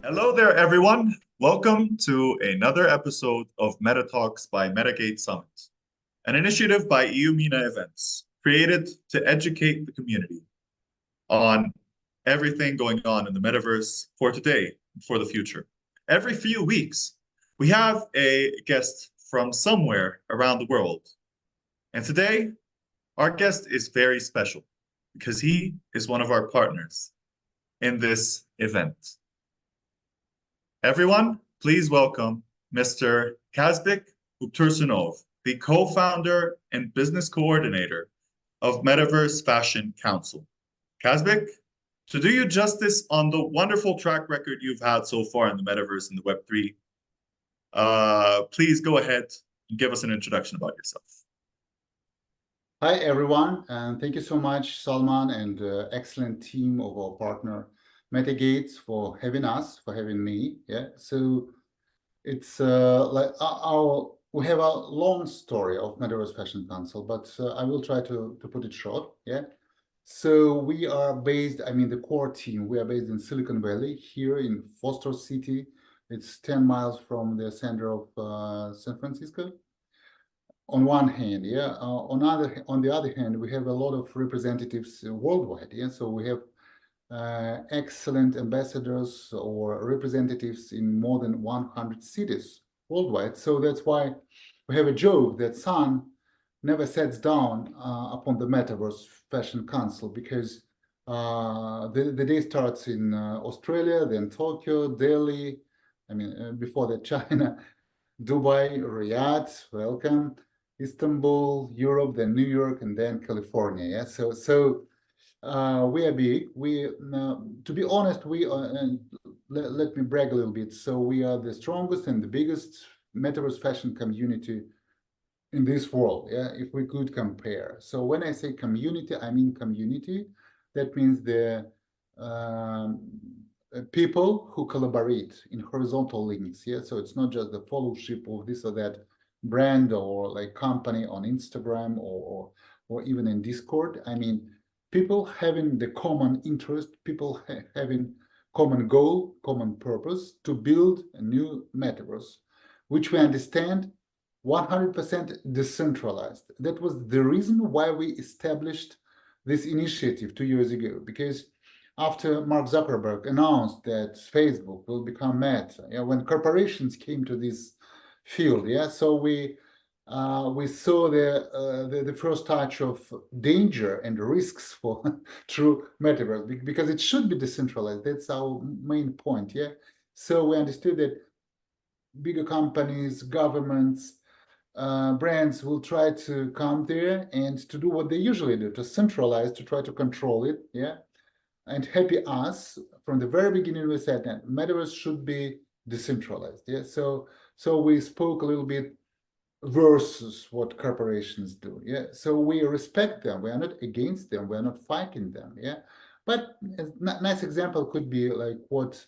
Hello there, everyone. Welcome to another episode of Meta Talks by Metagate Summit, an initiative by EU MENA Events, created to educate the community on everything going on in the metaverse for today and for the future. Every few weeks, we have a guest from somewhere around the world. And today, our guest is very special because he is one of our partners in this event. Everyone, please welcome Mr. Kazbek Bektursunov, the co-founder and business coordinator of Metaverse Fashion Council. Kazbek, to do you justice on the wonderful track record you've had so far in the metaverse and the Web3, please go ahead and give us an introduction about yourself. Hi, everyone, and thank you so much, Salman, and the excellent team of our partner, Metagate, for having us, for having me. Yeah, so it's we have a long story of Metaverse Fashion Council, but I will try to put it short. Yeah, so we are based, the core team, we are based in Silicon Valley, here in Foster City. It's 10 miles from the center of San Francisco. On one hand, yeah. On the other hand, we have a lot of representatives worldwide. Yeah, so we have excellent ambassadors or representatives in more than 100 cities worldwide. So that's why we have a joke that sun never sets down upon the Metaverse Fashion Council, because the day starts in Australia, then Tokyo, Delhi. Before that, China, Dubai, Riyadh. Welcome. Istanbul, Europe, then New York, and then California. Yeah, so we are big. To be honest, we are. And let me brag a little bit. So we are the strongest and the biggest metaverse fashion community in this world. Yeah, if we could compare. So when I say community, I mean community. That means the people who collaborate in horizontal links. Yeah, so it's not just the followership of this or that brand or like company on Instagram or even in Discord. People having the common interest, people having common goal, common purpose to build a new metaverse, which we understand 100% decentralized. That was the reason why we established this initiative 2 years ago, because after Mark Zuckerberg announced that Facebook will become Meta, yeah, when corporations came to this field, yeah, so we saw the first touch of danger and risks for true metaverse, because it should be decentralized. That's our main point. Yeah, so we understood that bigger companies, governments, brands will try to come there and to do what they usually do, to centralize, to try to control it. Yeah, and happy us from the very beginning we said that metaverse should be decentralized. Yeah, so we spoke a little bit versus what corporations do. Yeah, so we respect them. We are not against them. We are not fighting them. Yeah, but a nice example could be like what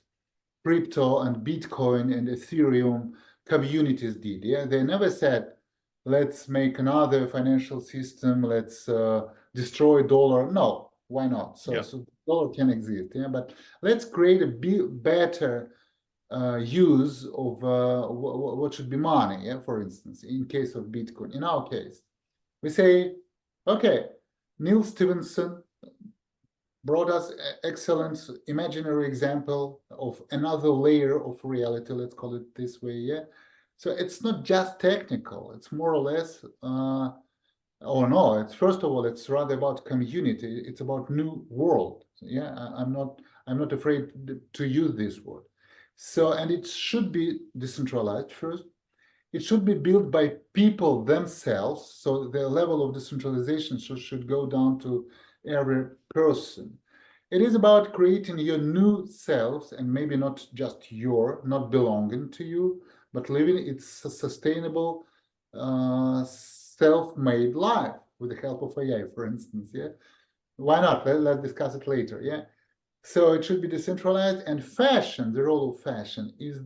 crypto and Bitcoin and Ethereum communities did. Yeah, they never said, let's make another financial system, let's destroy dollar. No, why not? So dollar can exist. Yeah, but let's create a better use of what should be money. Yeah, for instance, in case of Bitcoin, in our case, we say, okay, Neil Stevenson brought us excellent imaginary example of another layer of reality, let's call it this way. Yeah, so it's not just technical, it's more or less it's first of all, it's rather about community. It's about new world. Yeah, I'm not afraid to use this word. So, and it should be decentralized first. It should be built by people themselves. So the level of decentralization should go down to every person. It is about creating your new selves, and maybe not just not belonging to you, but living its sustainable, self-made life with the help of AI, for instance. Yeah, why not? Let's discuss it later. Yeah. So it should be decentralized, and fashion, the role of fashion is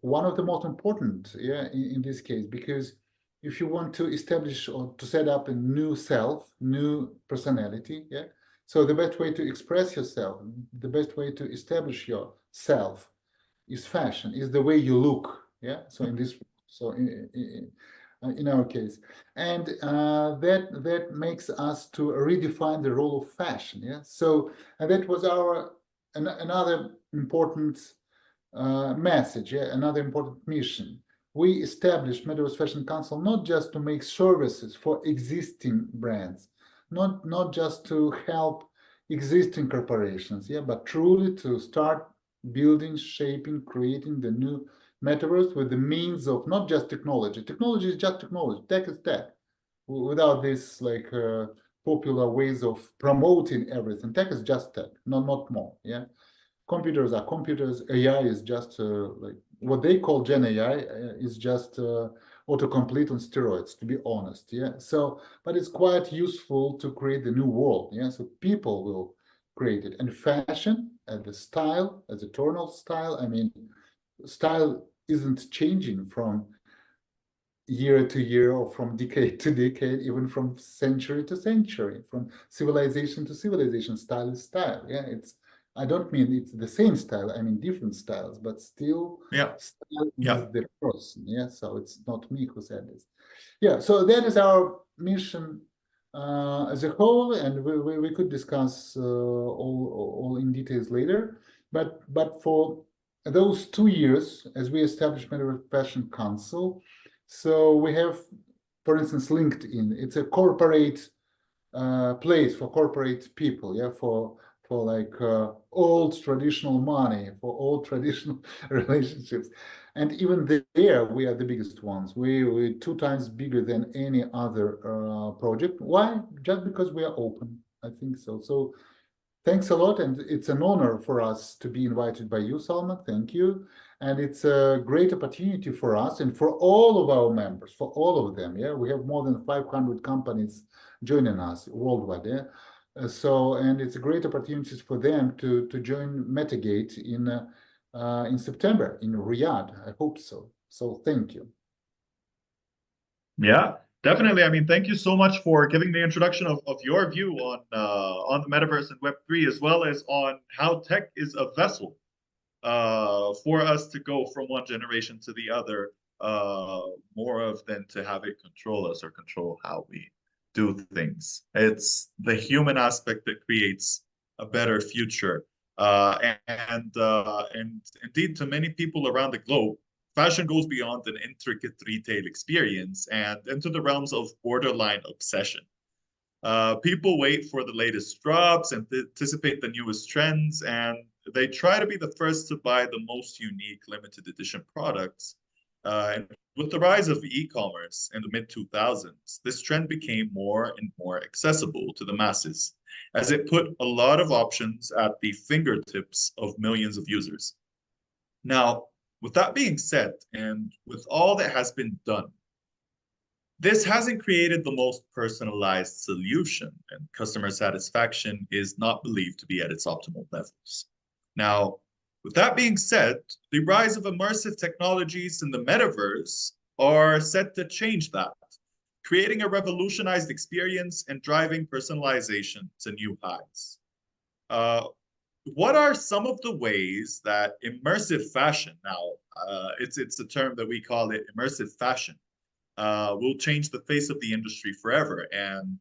one of the most important, yeah, in this case, because if you want to establish or to set up a new self, new personality, yeah, so the best way to express yourself, the best way to establish yourself is fashion, is the way you look. Yeah. So in this, so in our case, and that makes us to redefine the role of fashion. Yeah. So and that was our another important message. Yeah. Another important mission. We established Metaverse Fashion Council not just to make services for existing brands, not just to help existing corporations, yeah, but truly to start building, shaping, creating the new metaverse with the means of not just technology. Technology is just technology. Tech is tech. Without this like popular ways of promoting everything, tech is just tech, not more. Yeah, computers are computers. AI is just like what they call Gen AI is just autocomplete on steroids, to be honest. Yeah. So, but it's quite useful to create the new world. Yeah. So people will create it. And fashion, and the style, as eternal style. I mean, style isn't changing from year to year or from decade to decade, even from century to century, from civilization to civilization. Style is style. Yeah, it's. I don't mean it's the same style. I mean different styles, but still, Yeah. style Yeah. is the person. Yeah, so it's not me who said this. Yeah, so that is our mission as a whole, and we could discuss all in details later. But for those 2 years, as we established Metaverse Fashion Council, so we have, for instance, LinkedIn. It's a corporate place for corporate people, yeah, for like old traditional money, for old traditional relationships, and even there we are the biggest ones. We're 2 times bigger than any other project. Why? Just because we are open. I think so. So thanks a lot, and it's an honor for us to be invited by you, Salman. Thank you. And it's a great opportunity for us and for all of our members, for all of them. Yeah, we have more than 500 companies joining us worldwide. Yeah, and it's a great opportunity for them to join Metagate in September in Riyadh. I hope so. So thank you. Yeah, definitely. I mean, thank you so much for giving the introduction of your view on the metaverse and Web3, as well as on how tech is a vessel for us to go from one generation to the other, more of than to have it control us or control how we do things. It's the human aspect that creates a better future. And indeed, to many people around the globe, fashion goes beyond an intricate retail experience and into the realms of borderline obsession. People wait for the latest drops and anticipate the newest trends, and they try to be the first to buy the most unique limited edition products. And with the rise of e-commerce in the mid 2000s, this trend became more and more accessible to the masses, as it put a lot of options at the fingertips of millions of users. Now, with that being said, and with all that has been done, this hasn't created the most personalized solution, and customer satisfaction is not believed to be at its optimal levels. Now, with that being said, the rise of immersive technologies in the metaverse are set to change that, creating a revolutionized experience and driving personalization to new heights. Uh, what are some of the ways that immersive fashion, now it's a term that we call it immersive fashion, will change the face of the industry forever? And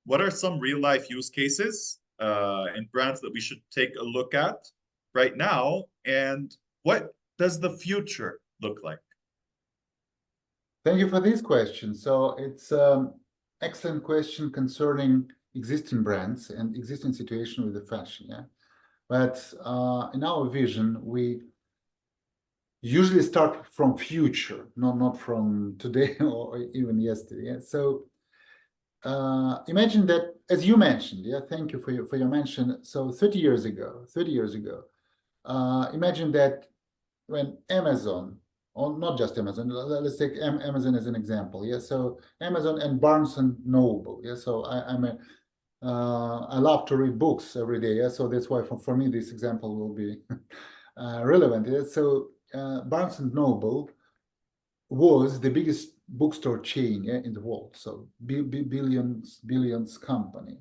what are some real life use cases and brands that we should take a look at right now? And what does the future look like? Thank you for this question. So it's excellent question concerning existing brands and existing situation with the fashion. Yeah, but in our vision, we usually start from future, not from today or even yesterday. Yeah? So imagine that, as you mentioned, yeah, thank you for your mention. So 30 years ago, imagine that when Amazon, or not just Amazon, let's take Amazon as an example. Yeah, so Amazon and Barnes and Noble. Yeah, so I love to read books every day. Yeah, so that's why for me this example will be relevant. Yeah? So Barnes and Noble was the biggest bookstore chain, yeah, in the world. So billions company.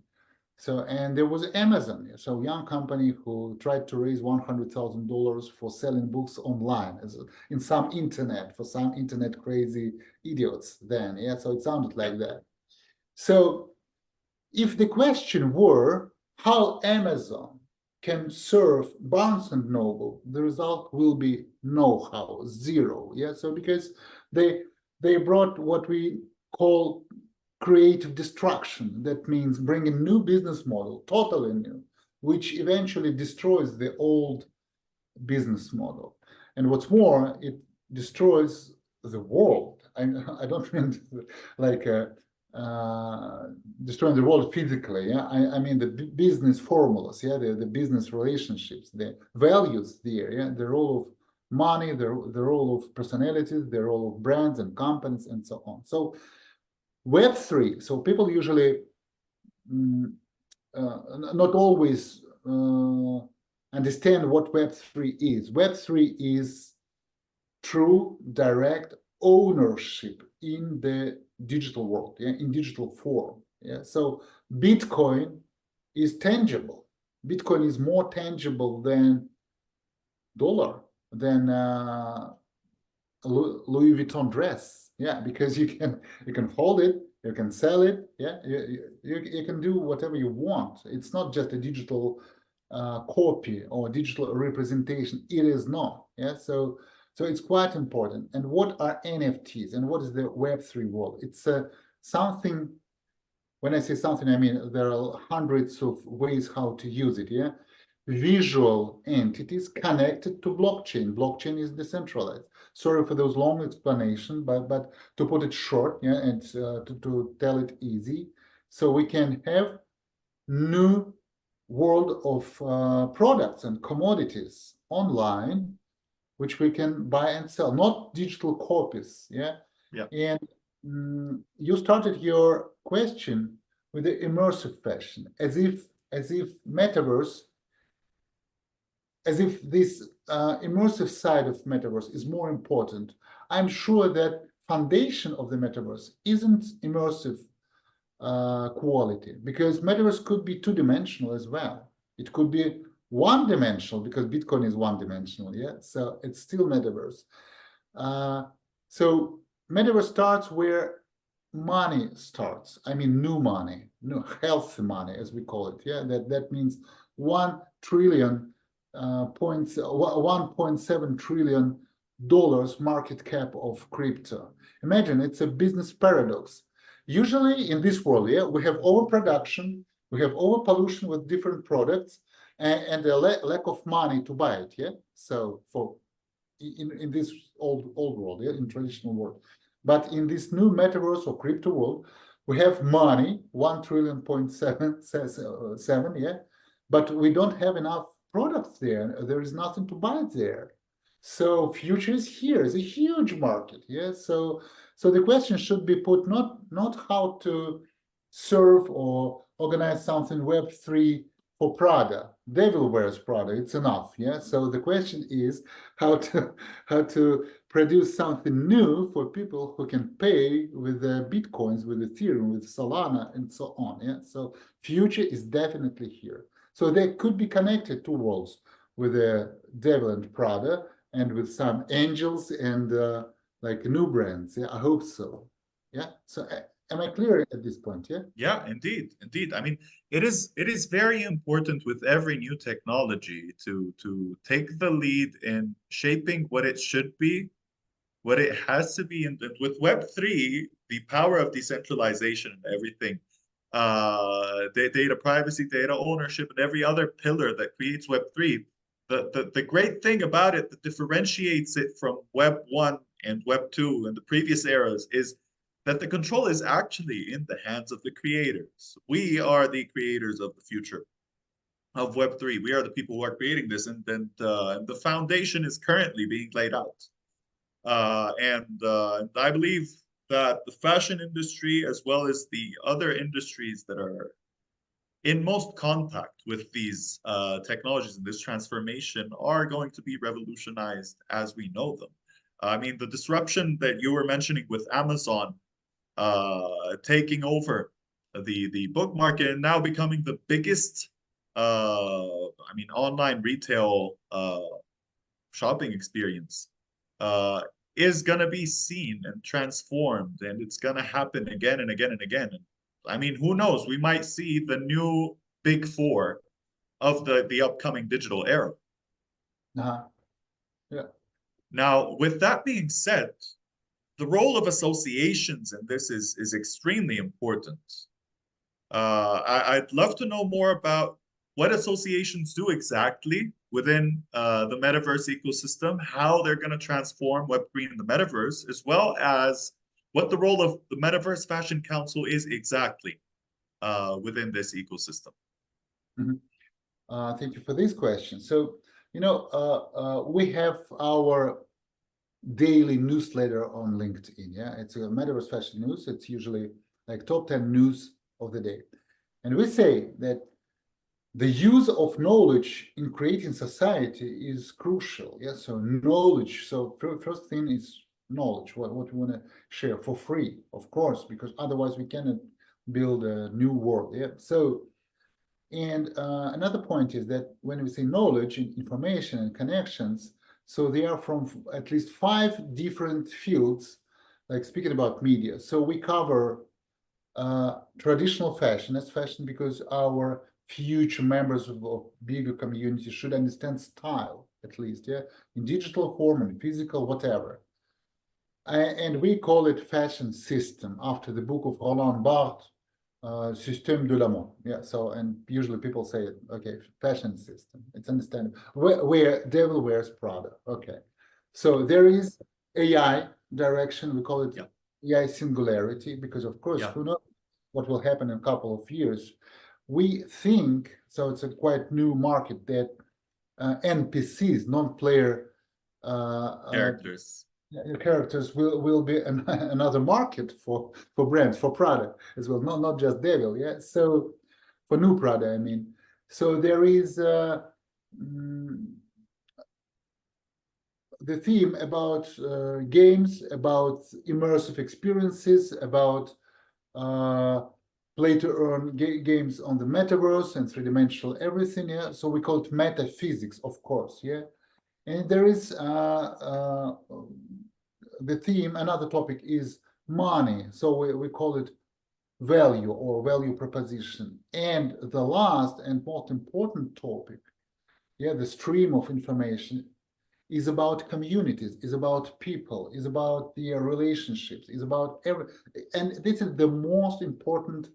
So, and there was Amazon, so young company who tried to raise $100,000 for selling books online in some internet for some internet crazy idiots then. Yeah, so it sounded like that. So if the question were how Amazon can serve Barnes and Noble, the result will be know-how, zero. Yeah, so because they brought what we call creative destruction. That means bringing new business model, totally new, which eventually destroys the old business model. And what's more, it destroys the world. I don't mean like destroying the world physically. Yeah, I mean the business formulas. Yeah, the business relationships, the values there. Yeah, the role of money, the role of personalities, the role of brands and companies, and so on. So Web3. So people usually not always understand what Web3 is. Web3 is true direct ownership in the digital world, yeah, in digital form. Yeah. So Bitcoin is tangible. Bitcoin is more tangible than dollar, than Louis Vuitton dress. Yeah, because you can hold it, you can sell it. Yeah, you can do whatever you want. It's not just a digital copy or digital representation. It is not. Yeah, so it's quite important. And what are NFTs and what is the Web3 world? It's something. When I say something, I mean there are hundreds of ways how to use it. Yeah, visual entities connected to blockchain. Blockchain is decentralized. Sorry for those long explanation, but to put it short, yeah, and to tell it easy, so we can have new world of products and commodities online, which we can buy and sell, not digital copies. Yeah. Yeah. And you started your question with the immersive fashion, as if metaverse, as if this immersive side of metaverse is more important. I'm sure that foundation of the metaverse isn't immersive quality, because metaverse could be two-dimensional as well. It could be one-dimensional because Bitcoin is one-dimensional. Yeah, so it's still metaverse. So metaverse starts where money starts. I mean, new money, new healthy money, as we call it. Yeah, that means 1 trillion points, 1.7 trillion dollars market cap of crypto. Imagine, it's a business paradox. Usually in this world, yeah, we have overproduction, we have overpollution with different products, and a lack of money to buy it. Yeah, so for in this old world, yeah, in traditional world. But in this new metaverse or crypto world, we have money, 1 trillion.7, yeah, but we don't have enough products there. There is nothing to buy there. So future is here. It's a huge market. Yeah. So the question should be put not how to serve or organize something Web3 for Prada. Devil wears Prada. It's enough. Yeah. So the question is how to produce something new for people who can pay with bitcoins, with Ethereum, with Solana, and so on. Yeah. So future is definitely here. So they could be connected to worlds with the devil and Prada, and with some angels and like new brands. Yeah, I hope so. Yeah. So am I clear at this point? Yeah. Yeah, indeed. I mean, it is very important with every new technology to take the lead in shaping what it should be, what it has to be. And with Web3, the power of decentralization and everything, data privacy, data ownership, and every other pillar that creates Web3. The great thing about it that differentiates it from Web 1 and Web 2 and the previous eras is that the control is actually in the hands of the creators. We are the creators of the future of Web 3. We are the people who are creating this, and then the foundation is currently being laid out. And I believe that the fashion industry, as well as the other industries that are in most contact with these technologies and this transformation, are going to be revolutionized as we know them. I mean, the disruption that you were mentioning with Amazon taking over the book market, and now becoming the biggest online retail shopping experience is gonna be seen and transformed, and it's gonna happen again and again and again. I mean, who knows? We might see the new big four of the upcoming digital era. Uh-huh. Yeah. Now, with that being said, the role of associations in this is extremely important. I'd love to know more about what associations do exactly within the metaverse ecosystem, how they're going to transform Web3 in the metaverse, as well as what the role of the Metaverse Fashion Council is exactly within this ecosystem. Mhm. Thank you for this question. So, we have our daily newsletter on LinkedIn. Yeah, it's a Metaverse Fashion News. It's usually like top 10 news of the day. And we say that the use of knowledge in creating society is crucial. Yeah, so knowledge. So first thing is knowledge, what we want to share for free, of course, because otherwise we cannot build a new world. Yeah, so and another point is that when we say knowledge, information, and connections, so they are from at least 5 different fields, like speaking about media. So we cover traditional fashion as fashion because our future members of bigger community should understand style, at least, yeah, in digital form and physical, whatever. And we call it fashion system after the book of Roland Barthes, Système de la mode. Yeah, so, and usually people say, okay, fashion system. It's understandable. Where devil wears Prada. Okay. So there is AI direction. We call it AI singularity because, of course, who knows what will happen in a couple of years. We think, so it's a quite new market that NPCs, non-player characters will be another market for brands, for product as well, not just devil. Yeah, so for new product, I mean, so there is the theme about games, about immersive experiences, about play to earn games on the metaverse and three-dimensional everything. Yeah, so we call it metaphysics, of course. Yeah. And there is the theme, another topic is money. So we call it value or value proposition. And the last and most important topic, yeah, the stream of information is about communities, is about people, is about their relationships, is about and this is the most important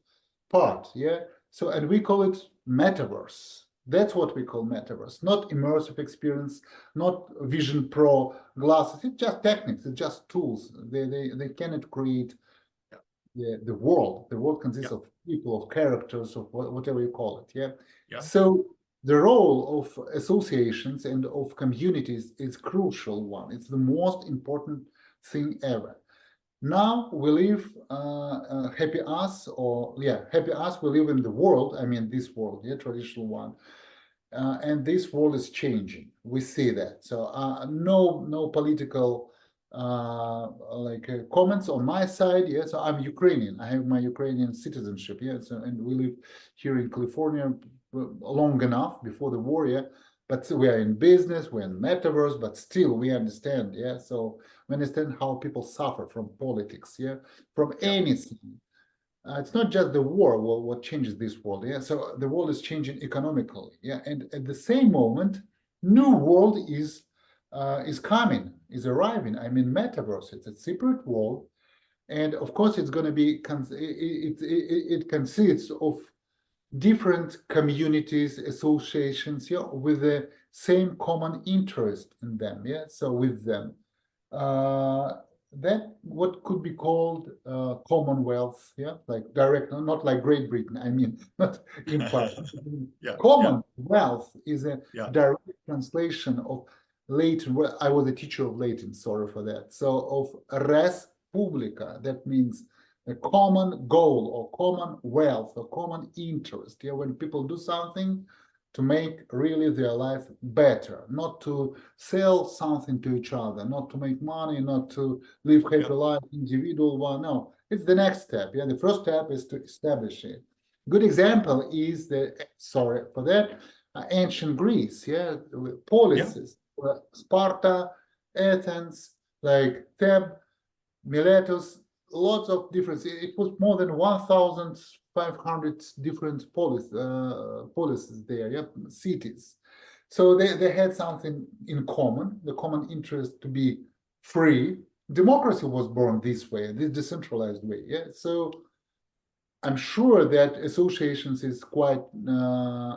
part, yeah? So, and we call it metaverse. That's what we call metaverse, not immersive experience, not Vision Pro glasses. It's just techniques, it's just tools. They cannot create the world. The world consists of people, of characters, of whatever you call it. Yeah. So the role of associations and of communities is crucial one. It's the most important thing ever. Now we live happy us, happy us. We live in the world. I mean, this world, traditional one, and this world is changing. We see that. So no political comments on my side. Yes, so I'm Ukrainian. I have my Ukrainian citizenship. Yes, and we live here in California long enough before the war. Yeah, but we are in business. We're in metaverse, but still we understand. Yeah, so we understand how people suffer from politics. Yeah, from anything. It's not just the war what changes this world. Yeah, so the world is changing economically. Yeah, and at the same moment, new world is coming, is arriving. I mean, metaverse. It's a separate world, and of course, it's going to be it consists of different communities, associations, with the same common interest in them. Yeah, so with them. That what could be called Commonwealth, like direct, not like Great Britain, I mean, not empire. Commonwealth is a direct translation of Latin. I was a teacher of Latin, sorry for that. So of res publica, that means a common goal or common wealth or common interest. Yeah, when people do something to make really their life better, not to sell something to each other, not to make money, not to live happy life, individual one. No, It's the next step. Yeah, the first step is to establish it. Good example is sorry for that, ancient Greece. Yeah, policies. Sparta, Athens, like Thebes, Miletus, lots of different. It was more than 1,500 different policies there. Yeah, cities. So they had something in common, the common interest to be free. Democracy was born this way, this decentralized way. Yeah. So I'm sure that associations is quite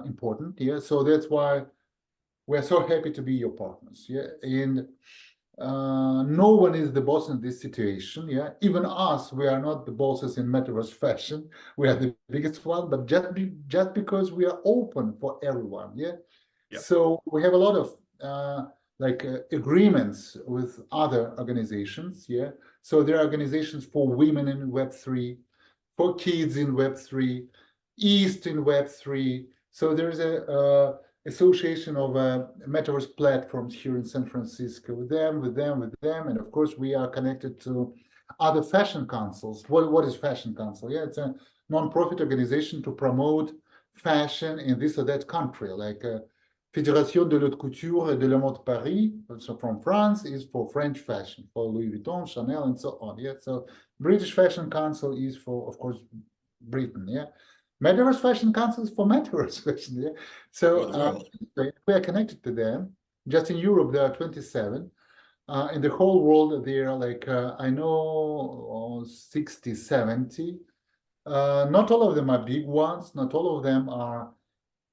important. Yeah. So that's why we're so happy to be your partners. Yeah. And no one is the boss in this situation. Yeah, even us, we are not the bosses in Metaverse Fashion. We are the biggest one, but just because we are open for everyone. Yeah, so we have a lot of agreements with other organizations. Yeah, so there are organizations for women in Web3, for kids in Web3, East in Web3. So there's a association of metaverse platforms here in San Francisco with them, and of course we are connected to other fashion councils. What is Fashion Council? Yeah, it's a non-profit organization to promote fashion in this or that country, like Fédération de l'Haute Couture et de la Mode Paris, also from France, is for French fashion, for Louis Vuitton, Chanel, and so on. Yeah, so British Fashion Council is for, of course, Britain. Yeah, Metaverse Fashion Council is for Metaverse Fashion. Yeah, so we are connected to them. Just in Europe, there are 27. In the whole world, there are like, I know, 60, 70. Not all of them are big ones. Not all of them are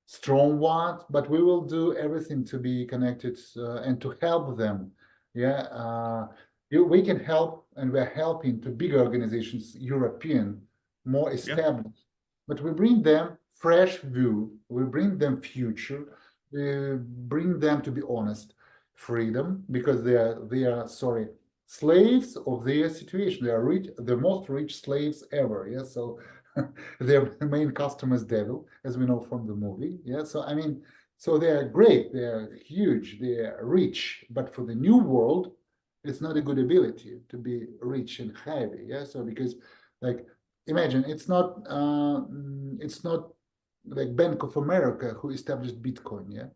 strong ones, but we will do everything to be connected and to help them. Yeah, we can help, and we're helping to bigger organizations, European, more established. But we bring them fresh view, we bring them future, we bring them, to be honest, freedom, because they are sorry, slaves of their situation. They are rich, the most rich slaves ever. Yeah, so their main customer is devil, as we know from the movie. Yeah, so I mean, so they are great, they are huge, they are rich, but for the new world, it's not a good ability to be rich and heavy. Yeah, so because like imagine it's not like Bank of America who established Bitcoin. Yeah,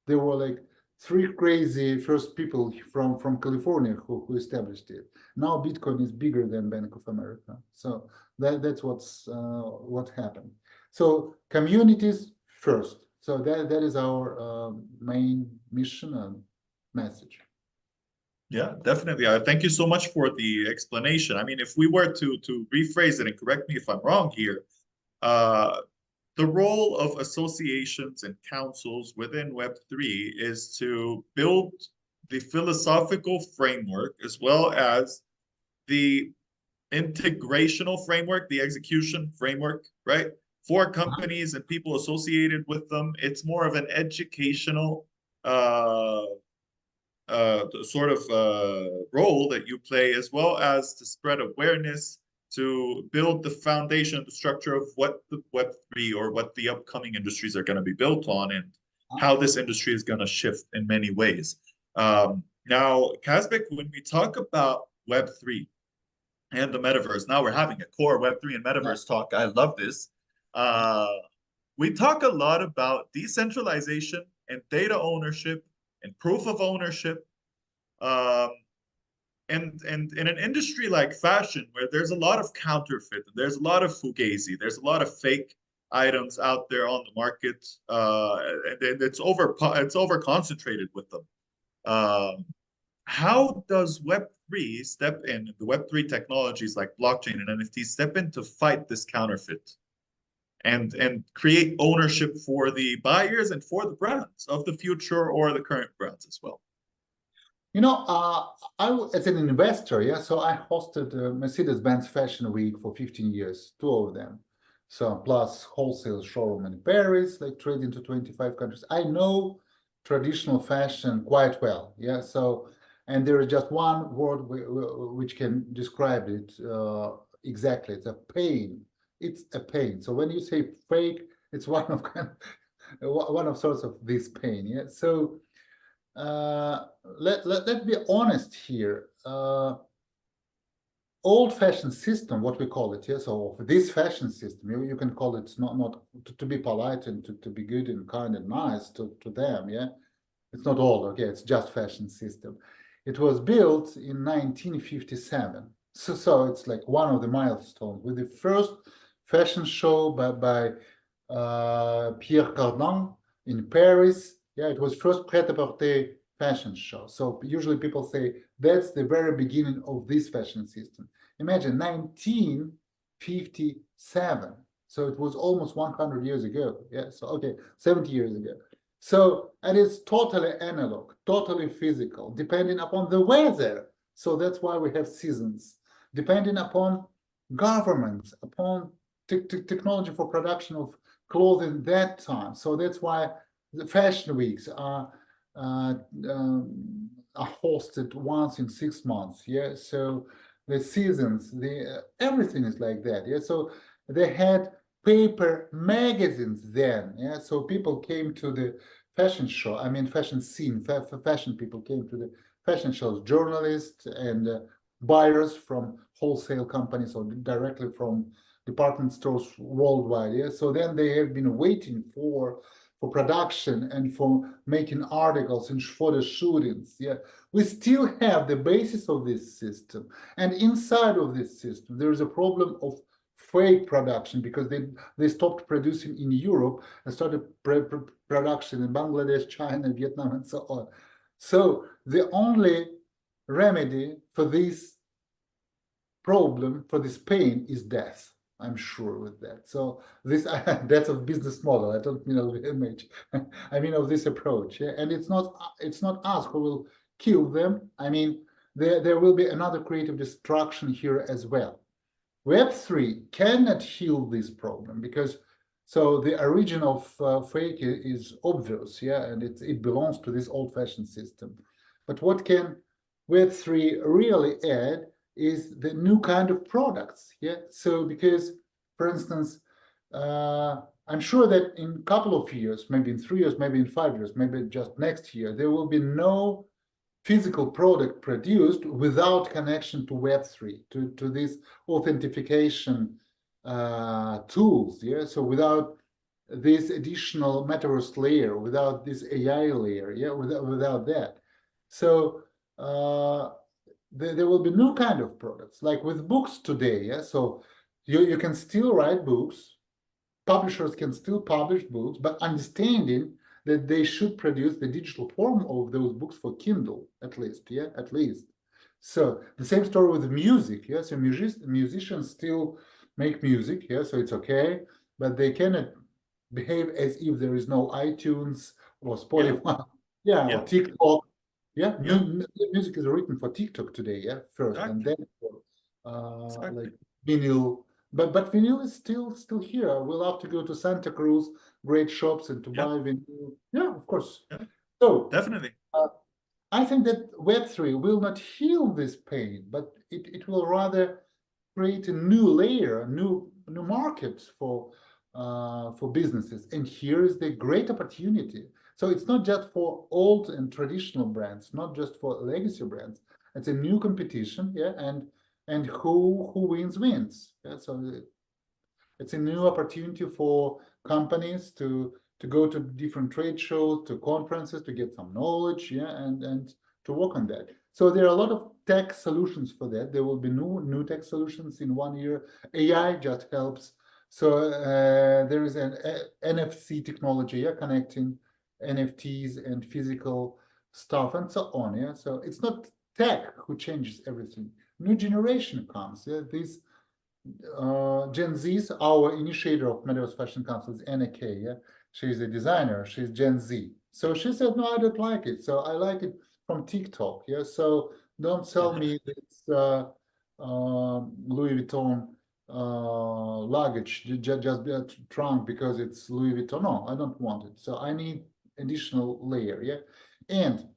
they were like three crazy first people from California who established it. Now Bitcoin is bigger than Bank of America. So that's what happened. So communities first. So that is our main mission and message. Yeah, definitely. Thank you so much for the explanation. I mean, if we were to rephrase it, and correct me if I'm wrong here, the role of associations and councils within Web3 is to build the philosophical framework as well as the integrational framework, the execution framework, right? For companies and people associated with them, it's more of an educational sort of role that you play, as well as to spread awareness, to build the foundation, the structure of what the Web3 or what the upcoming industries are going to be built on, and how this industry is going to shift in many ways. Now, Kazbek, when we talk about Web3 and the metaverse, now we're having a core Web3 and metaverse talk. I love this. We talk a lot about decentralization and data ownership and proof of ownership. And in an industry like fashion, where there's a lot of counterfeit, there's a lot of fugazi, there's a lot of fake items out there on the market, and it's over concentrated with them. How does Web3 step in, the Web3 technologies like blockchain and NFTs step in to fight this counterfeit and create ownership for the buyers and for the brands of the future or the current brands as well? You know, as an investor, yeah, so I hosted Mercedes-Benz Fashion Week for 15 years, two of them. So plus wholesale showroom in Paris, like trading to 25 countries. I know traditional fashion quite well, yeah. So, and there is just one word which can describe it exactly. It's a pain. It's a pain. So when you say fake, it's one of one of sorts of this pain, yeah. So let's be honest here. old fashion system, what we call it, yeah. So this fashion system, you can call it not to be polite and to be good and kind and nice to them, yeah. It's not old, okay, it's just fashion system. It was built in 1957. So it's like one of the milestones with the first fashion show by Pierre Cardin in Paris. Yeah, it was first prêt-à-porter fashion show. So usually people say that's the very beginning of this fashion system. Imagine 1957. So it was almost 100 years ago. Yeah, so okay, 70 years ago. So, and it's totally analog, totally physical, depending upon the weather. So that's why we have seasons, depending upon governments, upon technology for production of clothing that time. So that's why the fashion weeks uh, are hosted once in 6 months. Yeah, so the seasons, everything is like that. Yeah, so they had paper magazines then. Yeah, so people came to the fashion show. I mean, fashion scene. Fashion people came to the fashion shows. Journalists and buyers from wholesale companies or directly from department stores worldwide. Yeah, so then they have been waiting for production and for making articles and for the shootings. Yeah, we still have the basis of this system, and inside of this system there is a problem of fake production because they stopped producing in Europe and started production in Bangladesh, China, Vietnam, and so on. So the only remedy for this problem, for this pain, is death. I'm sure with that. So this that's a business model. I don't mean of the image. I mean of this approach. Yeah? And it's not us who will kill them. I mean there will be another creative destruction here as well. Web3 cannot heal this problem because so the origin of fake is obvious, yeah, and it belongs to this old-fashioned system. But what can Web3 really add is the new kind of products, yeah. So because, for instance, I'm sure that in a couple of years, maybe in 3 years, maybe in 5 years, maybe just next year, there will be no physical product produced without connection to Web3, to these authentication tools. Yeah, so without this additional metaverse layer, without this AI layer, yeah, without that. So there will be new kind of products, like with books today. Yeah, so you can still write books, publishers can still publish books, but understanding that they should produce the digital form of those books for Kindle, at least, yeah, at least. So the same story with music, yeah. So musicians still make music, yeah. So it's okay, but they cannot behave as if there is no iTunes or Spotify, yeah, or Yeah. TikTok. Yeah, Yeah. music is written for TikTok today, yeah, first, and Exactly. then for Exactly. like vinyl. But vinyl is still here. We'll have to go to Santa Cruz, great shops, and to Yeah. buy vinyl. Yeah, of course. Yeah. So Definitely. I think that Web3 will not heal this pain, but it will rather create a new layer, a new market for businesses. And here is the great opportunity. So it's not just for old and traditional brands, not just for legacy brands. It's a new competition, yeah, and who wins wins. Yeah, so it's a new opportunity for companies to go to different trade shows, to conferences, to get some knowledge, yeah, and to work on that. So there are a lot of tech solutions for that. There will be new tech solutions in 1 year. AI just helps. So there is an NFC technology, yeah, connecting NFTs and physical stuff and so on. Yeah, so it's not tech who changes everything. New generation comes. Yeah, these Gen Z's, our initiator of Metaverse Fashion Council is Anna Kay. Yeah, she's a designer. She's Gen Z. So she said, "No, I don't like it. So I like it from TikTok. Yeah, so don't sell me this Louis Vuitton luggage, just a trunk because it's Louis Vuitton. No, I don't want it. So I need additional layer. Yeah, and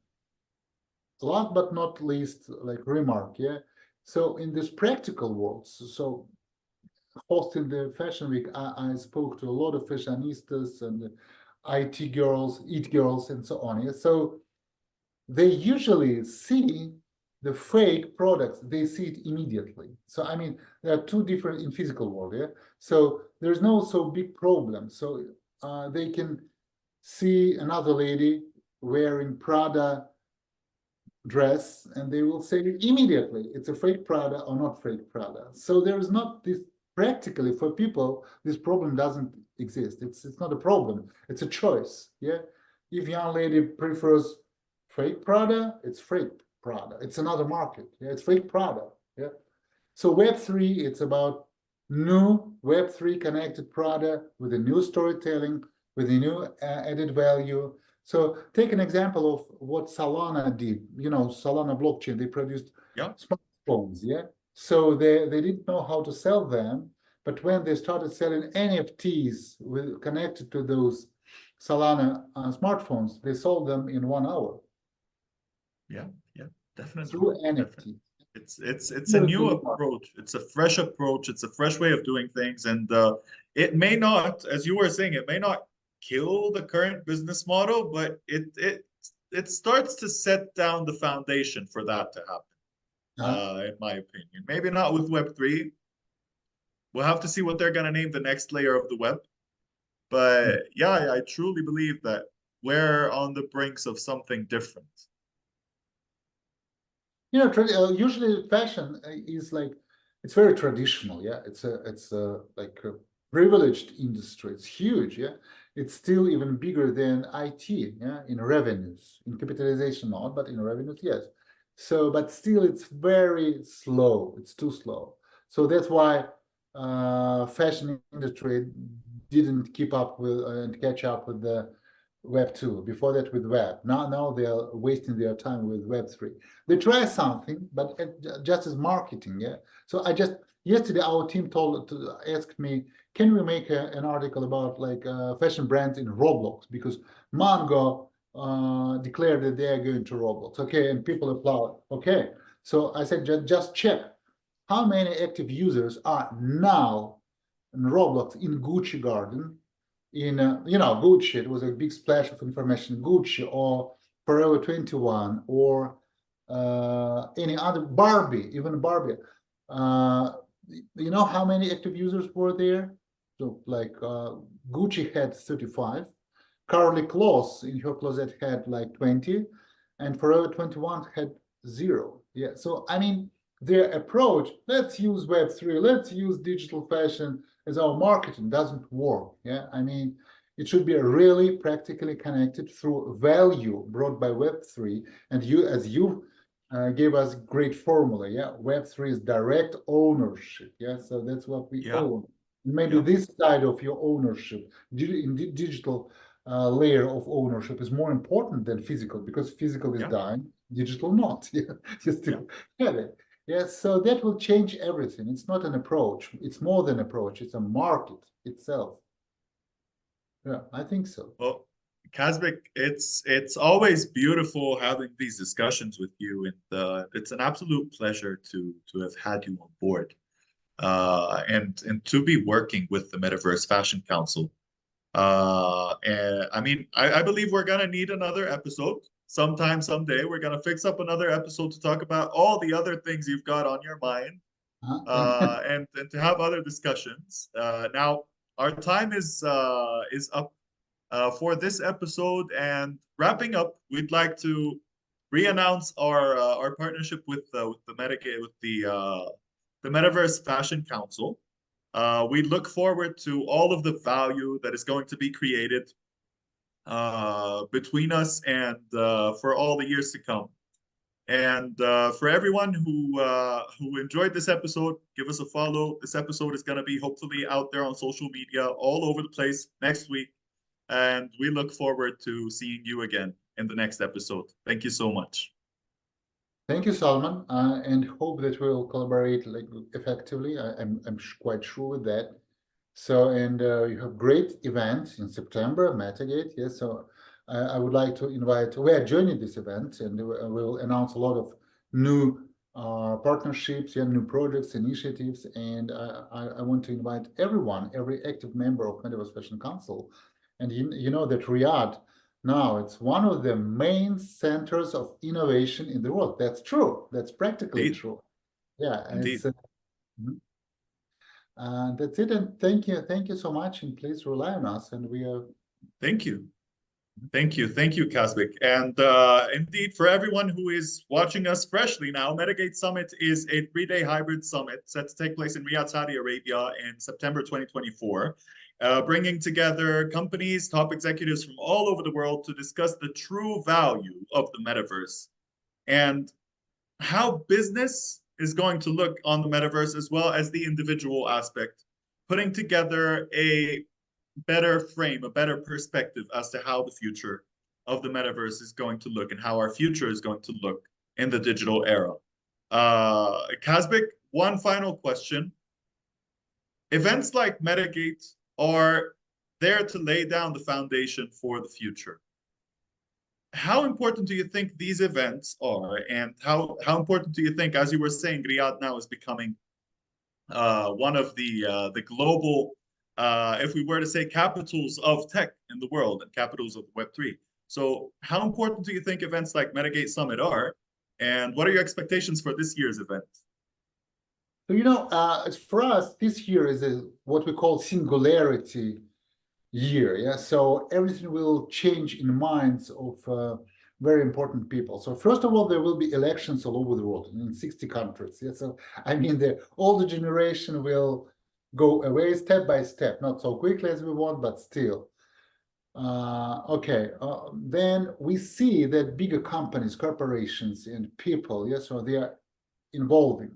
last but not least, like remark. Yeah, so in this practical world, so hosting the fashion week, I spoke to a lot of fashionistas and IT girls, it girls, and so on. Yeah? So they usually see the fake products, they see it immediately. So I mean, there are two different in physical world, yeah. So there's no so big problem. So they can see another lady wearing Prada dress, and they will say immediately it's a fake Prada or not fake Prada. So there is not this practically for people. This problem doesn't exist. It's not a problem. It's a choice. Yeah, if young lady prefers fake Prada, it's fake Prada. It's another market. Yeah, it's fake Prada. Yeah. So Web3, it's about new Web3 connected Prada with a new storytelling, with a new added value. So take an example of what Solana did. You know, Solana blockchain, they produced Yeah. smartphones, yeah? So they didn't know how to sell them, but when they started selling NFTs connected to those Solana smartphones, they sold them in 1 hour Yeah. Definitely. through Definitely. NFT. It's a new approach. It's a fresh approach. It's a fresh way of doing things, and it may not, as you were saying, it may not kill the current business model, but it starts to set down the foundation for that to happen. In my opinion, maybe not with Web3. We'll have to see what they're gonna name the next layer of the web. But yeah, I truly believe that we're on the brinks of something different. You know, usually fashion is like it's very traditional. Yeah, it's a like a privileged industry. It's huge. Yeah, it's still even bigger than IT. Yeah, in revenues, in capitalization not, but in revenues, yes. So, but still, it's very slow. It's too slow. So that's why fashion industry didn't keep up with and catch up with the Web 2. Before that, with Web. Now they are wasting their time with Web 3. They try something, but just as marketing, yeah. So I just yesterday our team asked me, can we make an article about like fashion brands in Roblox, because Mango declared that they are going to Roblox. Okay, and people applaud. Okay, so I said just check how many active users are now in Roblox in Gucci Garden. In you know, Gucci, it was a big splash of information. Gucci or Forever 21 or any other Barbie, even Barbie. Uh, you know how many active users were there? So like Gucci had 35, Carly Kloss in her closet had like 20, and Forever 21 had 0. Yeah, so I mean, their approach, let's use Web3, let's use digital fashion as our marketing, doesn't work. Yeah, I mean, it should be really practically connected through value brought by Web3. And you, as you gave us great formula, yeah, Web3 is direct ownership. Yeah, so that's what we own. Maybe this side of your ownership in digital layer of ownership is more important than physical, because physical is dying, digital not. Yeah, you still have it. Yes, so that will change everything. It's not an approach. It's more than approach. It's a market itself. Yeah, I think so. Well, Kazbek, it's always beautiful having these discussions with you, and it's an absolute pleasure to have had you on board, and to be working with the Metaverse Fashion Council. And I mean, I believe we're gonna need another episode sometime, someday. We're gonna fix up another episode to talk about all the other things you've got on your mind, and to have other discussions. Now, our time is up for this episode, and wrapping up, we'd like to re-announce our partnership with the Metagate, with the Metaverse Fashion Council. We look forward to all of the value that is going to be created between us and for all the years to come. And for everyone who enjoyed this episode, give us a follow. This episode is going to be hopefully out there on social media all over the place next week. And we look forward to seeing you again in the next episode. Thank you so much. Thank you, Salman, and hope that we'll collaborate like effectively. I'm quite sure with that. So, and you have great events in September, Metagate. Yes, so I would like to invite. We are joining this event, and we'll announce a lot of new partnerships and new projects, initiatives. And I want to invite everyone, every active member of Metaverse Fashion Council. And you know that Riyadh Now it's one of the main centers of innovation in the world. That's true. That's practically Indeed, true. Yeah, and indeed. it's mhm. That's it. And thank you so much. And please rely on us. And we are. Thank you. Thank you, Kazbek. And indeed, for everyone who is watching us freshly now, Metagate Summit is a 3-day hybrid summit set to take place in Riyadh, Saudi Arabia in September 2024, bringing together companies, top executives from all over the world to discuss the true value of the metaverse and how business is going to look on the metaverse as well as the individual aspect, putting together a better frame, a better perspective as to how the future of the metaverse is going to look and how our future is going to look in the digital era. Kazbek, one final question. Events like Metagate are there to lay down the foundation for the future. How important do you think these events are, and how important do you think, as you were saying, Riyadh now is becoming one of the global, if we were to say, capitals of tech in the world and capitals of Web3. So how important do you think events like Metagate Summit are? And what are your expectations for this year's event? So, for us, this year is what we call singularity year. Yeah. So everything will change in minds of very important people. So first of all, there will be elections all over the world in 60 countries. Yeah. So I mean, the older generation will go away step by step, not so quickly as we want, but still. Okay. Then we see that bigger companies, corporations, and people, yeah, so they are involving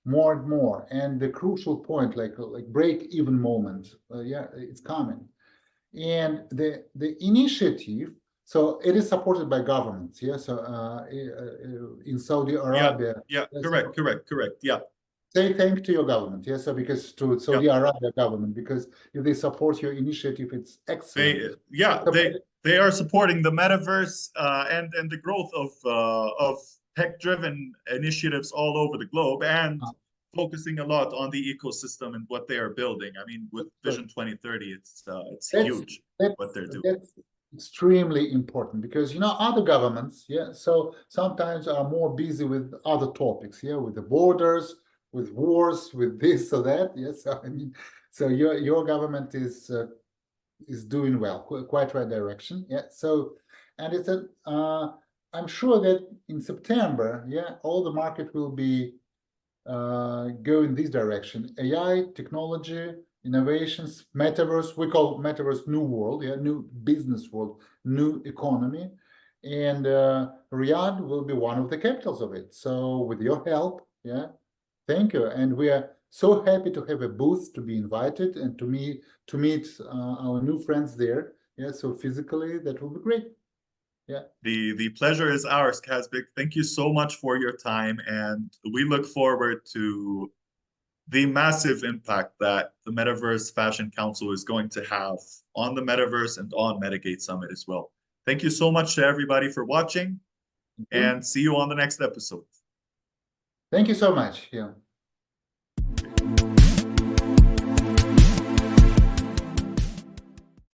more and more. And the crucial point, like break-even moment, yeah, it's coming. And the initiative, so it is supported by governments, yeah. So in Saudi Arabia, Yeah, yes, correct. Yeah, say thank to your government, yes. So because to yeah. Saudi Arabia government, because if they support your initiative, it's excellent. Yeah, So, they are supporting the metaverse and the growth of tech-driven initiatives all over the globe and focusing a lot on the ecosystem and what they are building. I mean, with Vision 2030, it's that's huge what that's they're doing. that's extremely important because other governments, yeah, so sometimes are more busy with other topics, yeah, with the borders, with wars, with this or that, yes. So, I mean, so your government is doing well, quite right direction, yeah. So, and it's a I'm sure that in September, yeah, all the market will be go in this direction. AI, technology, innovations, metaverse. We call metaverse new world, yeah, new business world, new economy. And Riyadh will be one of the capitals of it. So with your help, yeah, thank you. And we are so happy to have a booth, to be invited, and to meet our new friends there. Yeah, so physically, that will be great. Yeah. The pleasure is ours, Kazbek. Thank you so much for your time, and we look forward to the massive impact that the Metaverse Fashion Council is going to have on the metaverse and on Metagate Summit as well. Thank you so much to everybody for watching, and see you on the next episode. Thank you so much. Yeah.